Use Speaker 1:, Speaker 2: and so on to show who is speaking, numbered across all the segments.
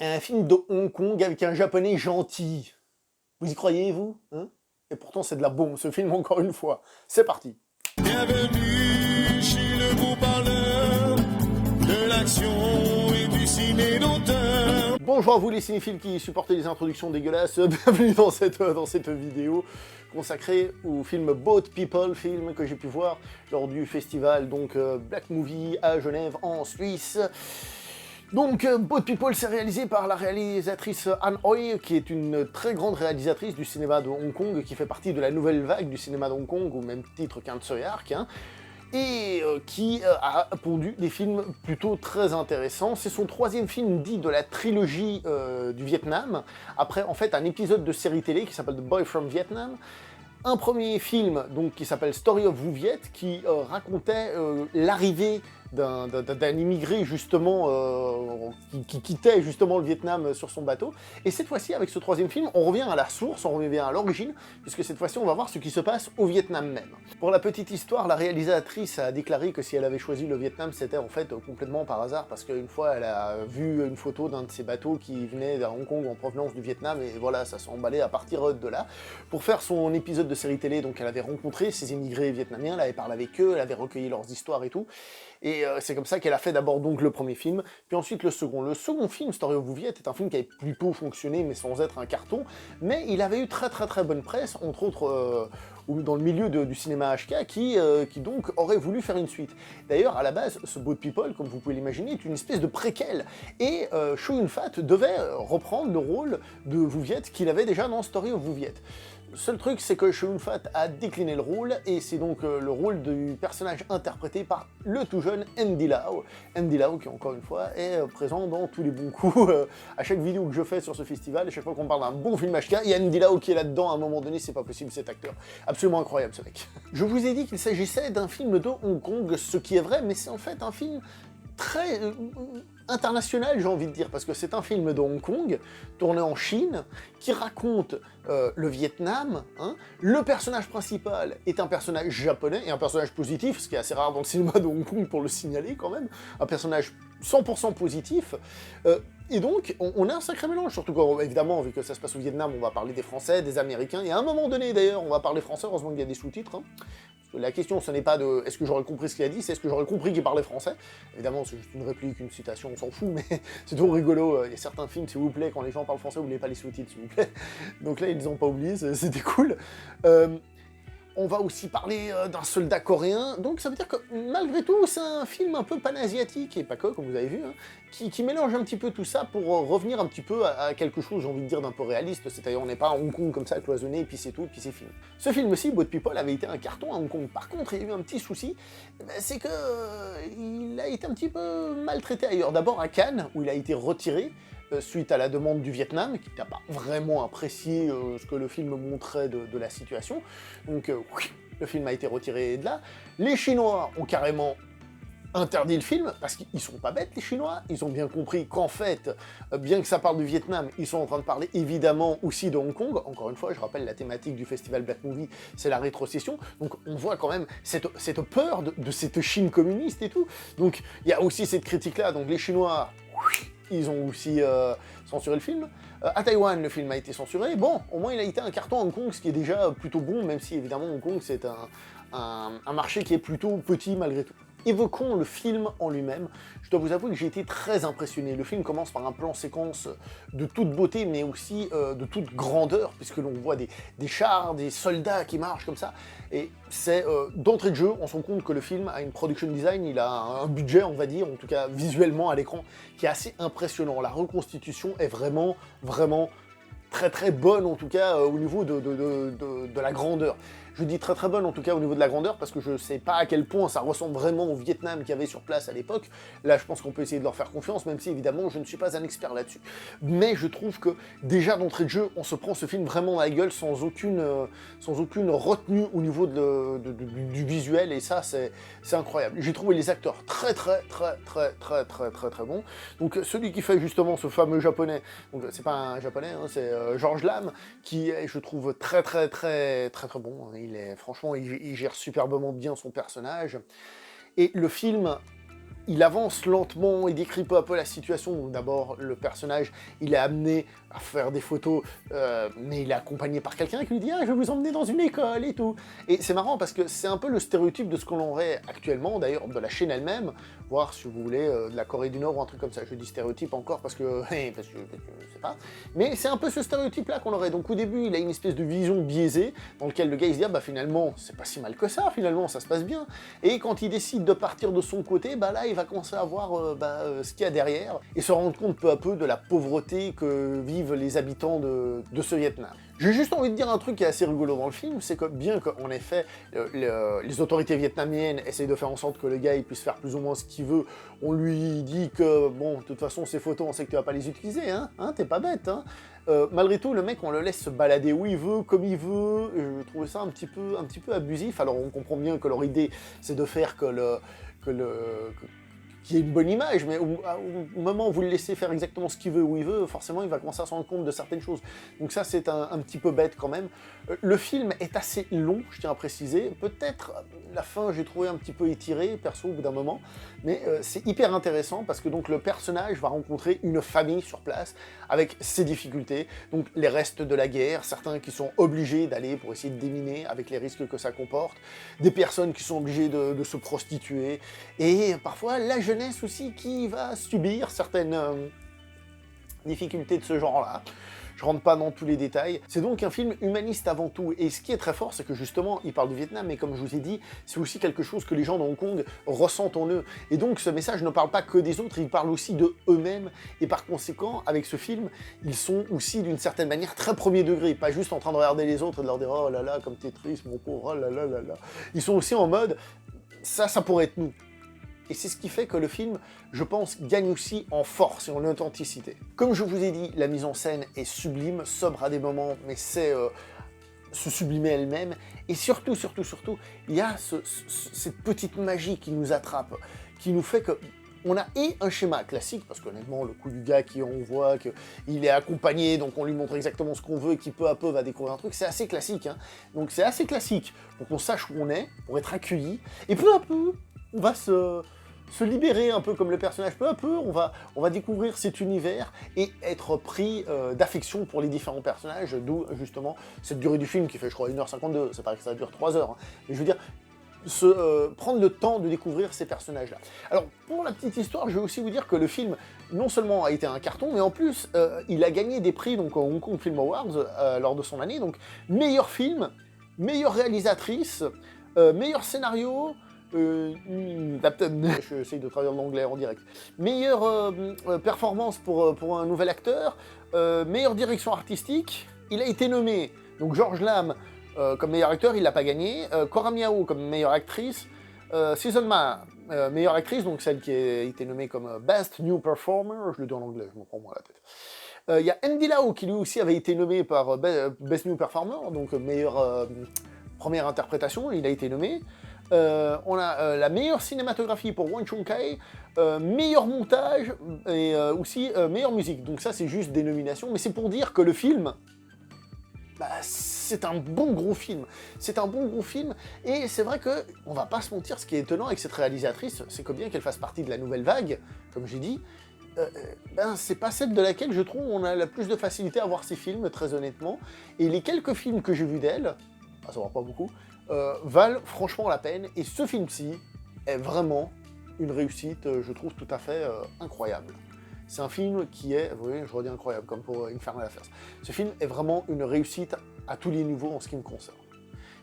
Speaker 1: Un film de Hong Kong avec un japonais gentil. Vous y croyez, vous hein? Et pourtant, c'est de la bombe, ce film, encore une fois. C'est parti.
Speaker 2: Bienvenue chez le beau parleur de l'action et du ciné d'auteur.
Speaker 1: Bonjour à vous les cinéphiles qui supportez les introductions dégueulasses, bienvenue dans cette vidéo consacrée au film Boat People, film que j'ai pu voir lors du festival donc Black Movie à Genève en Suisse. Donc, Boat People, c'est réalisé par la réalisatrice Anne Oi, qui est une très grande réalisatrice du cinéma de Hong Kong, qui fait partie de la nouvelle vague du cinéma de Hong Kong, au même titre qu'un Tsui Hark, hein, et qui a pondu des films plutôt très intéressants. C'est son troisième film dit de la trilogie du Vietnam, après en fait un épisode de série télé qui s'appelle The Boy from Vietnam. Un premier film donc qui s'appelle Story of Vu Viet, qui racontait l'arrivée d'un immigré justement qui quittait justement le Vietnam sur son bateau. Et cette fois-ci, avec ce troisième film, on revient à la source, on revient à l'origine, puisque cette fois-ci, on va voir ce qui se passe au Vietnam même. Pour la petite histoire, la réalisatrice a déclaré que si elle avait choisi le Vietnam, c'était en fait complètement par hasard, parce qu'une fois, elle a vu une photo d'un de ces bateaux qui venait d'Hong Hong Kong en provenance du Vietnam, et voilà, ça s'est emballé à partir de là. Pour faire son épisode de série télé, donc elle avait rencontré ces immigrés vietnamiens, elle avait parlé avec eux, elle avait recueilli leurs histoires et tout. Et c'est comme ça qu'elle a fait d'abord donc le premier film, puis ensuite le second. Le second film, Story of Vu Viet, est un film qui avait plutôt fonctionné, mais sans être un carton, mais il avait eu très bonne presse, entre autres dans le milieu du cinéma HK, qui donc aurait voulu faire une suite. D'ailleurs, à la base, ce Boat People, comme vous pouvez l'imaginer, est une espèce de préquel, et Chow Yun-fat devait reprendre le rôle de Vu Viet qu'il avait déjà dans Story of Vu Viet. Le seul truc, c'est que Chow Yun-fat a décliné le rôle, et c'est donc le rôle du personnage interprété par le tout jeune Andy Lau. Andy Lau, qui encore une fois est présent dans tous les bons coups. À chaque vidéo que je fais sur ce festival, à chaque fois qu'on parle d'un bon film HK, il y a Andy Lau qui est là-dedans à un moment donné, c'est pas possible, cet acteur. Absolument incroyable, ce mec. Je vous ai dit qu'il s'agissait d'un film de Hong Kong, ce qui est vrai, mais c'est en fait un film très international, j'ai envie de dire, parce que c'est un film de Hong Kong, tourné en Chine, qui raconte le Vietnam. Hein. Le personnage principal est un personnage japonais, et un personnage positif, ce qui est assez rare dans le cinéma de Hong Kong pour le signaler quand même, un personnage 100% positif, et donc on a un sacré mélange, surtout quand, évidemment, vu que ça se passe au Vietnam, on va parler des Français, des Américains, et à un moment donné d'ailleurs, on va parler français, heureusement qu'il y a des sous-titres, hein. La question, ce n'est pas de est-ce que j'aurais compris ce qu'il a dit, c'est est-ce que j'aurais compris qu'il parlait français. Évidemment, c'est juste une réplique, une citation, on s'en fout, mais c'est trop rigolo. Il y a certains films, s'il vous plaît, quand les gens parlent français, n'oubliez pas les sous-titres, s'il vous plaît. Donc là, ils les ont pas oubliés, c'était cool. On va aussi parler d'un soldat coréen, donc ça veut dire que malgré tout, c'est un film un peu panasiatique, et pas que, comme vous avez vu, hein, qui mélange un petit peu tout ça pour revenir un petit peu à quelque chose, j'ai envie de dire, d'un peu réaliste, c'est-à-dire on n'est pas à Hong Kong comme ça, cloisonné, et puis c'est tout, et puis c'est fini. Ce film aussi, Boat People, avait été un carton à Hong Kong. Par contre, il y a eu un petit souci, c'est que il a été un petit peu maltraité ailleurs. D'abord à Cannes, où il a été retiré, suite à la demande du Vietnam, qui n'a pas vraiment apprécié ce que le film montrait de la situation. Donc, le film a été retiré de là. Les Chinois ont carrément interdit le film, parce qu'ils sont pas bêtes, les Chinois. Ils ont bien compris qu'en fait, bien que ça parle du Vietnam, ils sont en train de parler évidemment aussi de Hong Kong. Encore une fois, je rappelle, la thématique du festival Black Movie, c'est la rétrocession. Donc on voit quand même cette peur de cette Chine communiste et tout. Donc il y a aussi cette critique-là. Donc les Chinois, ils ont aussi censuré le film. À Taïwan, le film a été censuré. Bon, au moins il a été un carton à Hong Kong, ce qui est déjà plutôt bon, même si évidemment Hong Kong c'est un marché qui est plutôt petit malgré tout. Évoquons le film en lui-même. Je dois vous avouer que j'ai été très impressionné. Le film commence par un plan séquence de toute beauté, mais aussi de toute grandeur, puisque l'on voit des chars, des soldats qui marchent comme ça. Et c'est, d'entrée de jeu, on se rend compte que le film a une production design, il a un budget, on va dire, en tout cas visuellement à l'écran, qui est assez impressionnant. La reconstitution est vraiment très bonne, en tout cas au niveau de la grandeur. Je dis très bonne en tout cas au niveau de la grandeur parce que je sais pas à quel point ça ressemble vraiment au Vietnam qu'il y avait sur place à l'époque. Là je pense qu'on peut essayer de leur faire confiance, même si évidemment je ne suis pas un expert là-dessus. Mais je trouve que déjà d'entrée de jeu, on se prend ce film vraiment à la gueule sans aucune retenue au niveau du visuel, et ça c'est incroyable. J'ai trouvé les acteurs très bons. Donc celui qui fait justement ce fameux japonais, donc c'est pas un japonais, hein, c'est George Lam, qui est, je trouve, très bon. Franchement, il gère superbement bien son personnage. Et le film il avance lentement, il décrit peu à peu la situation. Donc d'abord, le personnage, il est amené à faire des photos, mais il est accompagné par quelqu'un qui lui dit « Ah, je vais vous emmener dans une école et tout ». Et c'est marrant parce que c'est un peu le stéréotype de ce qu'on aurait actuellement, d'ailleurs, de la chaîne elle-même, voire, si vous voulez, de la Corée du Nord ou un truc comme ça. Je dis stéréotype encore parce que je sais pas. Mais c'est un peu ce stéréotype-là qu'on aurait. Donc au début, il a une espèce de vision biaisée, dans lequel le gars, il se dit « Ah bah finalement, c'est pas si mal que ça, finalement, ça se passe bien ». Et quand il décide de partir de son côté, bah là, il va commencer à voir ce qu'il y a derrière, et se rendre compte peu à peu de la pauvreté que vivent les habitants de ce Vietnam. J'ai juste envie de dire un truc qui est assez rigolo dans le film, c'est que bien qu'en effet, les autorités vietnamiennes essayent de faire en sorte que le gars il puisse faire plus ou moins ce qu'il veut, on lui dit que, bon, de toute façon, ces photos, on sait que tu vas pas les utiliser, hein t'es pas bête, hein. Malgré tout, le mec, on le laisse se balader où il veut, comme il veut, et je trouvais ça un petit peu abusif. Alors on comprend bien que leur idée, c'est de faire qu'il y ait une bonne image, mais au moment où vous le laissez faire exactement ce qu'il veut, où il veut, forcément il va commencer à se rendre compte de certaines choses. Donc ça c'est un petit peu bête quand même. Le film est assez long, je tiens à préciser. Peut-être la fin j'ai trouvé un petit peu étirée, perso, au bout d'un moment, mais c'est hyper intéressant parce que donc le personnage va rencontrer une famille sur place avec ses difficultés, donc les restes de la guerre, certains qui sont obligés d'aller pour essayer de déminer avec les risques que ça comporte, des personnes qui sont obligées de se prostituer, et parfois la jeunesse aussi qui va subir certaines difficultés de ce genre-là. Je rentre pas dans tous les détails. C'est donc un film humaniste avant tout. Et ce qui est très fort, c'est que justement, il parle du Vietnam, mais comme je vous ai dit, c'est aussi quelque chose que les gens de Hong Kong ressentent en eux. Et donc ce message ne parle pas que des autres, il parle aussi de eux-mêmes. Et par conséquent, avec ce film, ils sont aussi d'une certaine manière très premier degré. Pas juste en train de regarder les autres et de leur dire « Oh là là, comme t'es triste, mon pauvre, oh là là là là ». Ils sont aussi en mode « Ça pourrait être nous ». Et c'est ce qui fait que le film, je pense, gagne aussi en force et en authenticité. Comme je vous ai dit, la mise en scène est sublime, sobre à des moments, mais c'est se sublimer elle-même. Et surtout, il y a cette petite magie qui nous attrape, qui nous fait que on a un schéma classique, parce qu'honnêtement, le coup du gars qui on voit qu'il est accompagné, donc on lui montre exactement ce qu'on veut et qui peu à peu va découvrir un truc, c'est assez classique. Hein. Donc c'est assez classique pour qu'on sache où on est, pour être accueilli, et peu à peu, on va se libérer un peu comme le personnage, peu à peu, on va découvrir cet univers et être pris d'affection pour les différents personnages, d'où justement cette durée du film qui fait je crois 1h52, c'est pas que ça dure 3 heures, hein. Mais je veux dire, prendre le temps de découvrir ces personnages-là. Alors, pour la petite histoire, je vais aussi vous dire que le film, non seulement a été un carton, mais en plus, il a gagné des prix donc, au Hong Kong Film Awards lors de son année, donc meilleur film, meilleure réalisatrice, meilleur scénario, j'essaye de traduire l'anglais en direct. Meilleure performance pour un nouvel acteur, meilleure direction artistique, il a été nommé, donc George Lam comme meilleur acteur, il l'a pas gagné, Cora Miao comme meilleure actrice, Susan Ma, meilleure actrice, donc celle qui a été nommée comme Best New Performer, je le dis en anglais, je me prends moi la tête. Il y a Andy Lau qui lui aussi avait été nommé par Best New Performer, donc meilleure première interprétation, il a été nommé. On a la meilleure cinématographie pour Wong Chung-kai, meilleur montage et aussi meilleure musique. Donc ça c'est juste des nominations, mais c'est pour dire que le film, c'est un bon gros film. C'est un bon gros film, et c'est vrai que, on va pas se mentir, ce qui est étonnant avec cette réalisatrice, c'est que bien qu'elle fasse partie de la nouvelle vague, comme j'ai dit, c'est pas celle de laquelle je trouve on a la plus de facilité à voir ses films, très honnêtement. Et les quelques films que j'ai vus d'elle, ça va pas beaucoup, valent franchement la peine, et ce film-ci est vraiment une réussite, je trouve, tout à fait incroyable. C'est un film qui est, oui, je redis incroyable, comme pour Infernal Affairs. Ce film est vraiment une réussite à tous les niveaux en ce qui me concerne.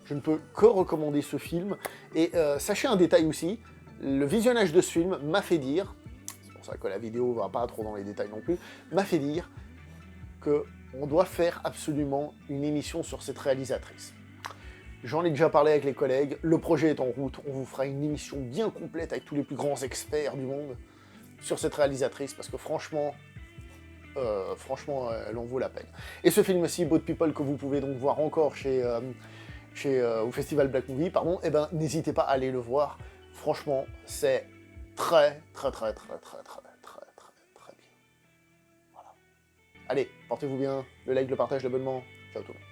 Speaker 1: Je ne peux que recommander ce film, et sachez un détail aussi, le visionnage de ce film m'a fait dire, c'est pour ça que la vidéo va pas trop dans les détails non plus, m'a fait dire qu'on doit faire absolument une émission sur cette réalisatrice. J'en ai déjà parlé avec les collègues, le projet est en route, on vous fera une émission bien complète avec tous les plus grands experts du monde sur cette réalisatrice, parce que franchement, elle en vaut la peine. Et ce film-ci, Boat People, que vous pouvez donc voir encore au Festival Black Movie, pardon, eh ben, n'hésitez pas à aller le voir. Franchement, c'est très bien. Voilà. Allez, portez-vous bien, le like, le partage, l'abonnement. Ciao tout le monde.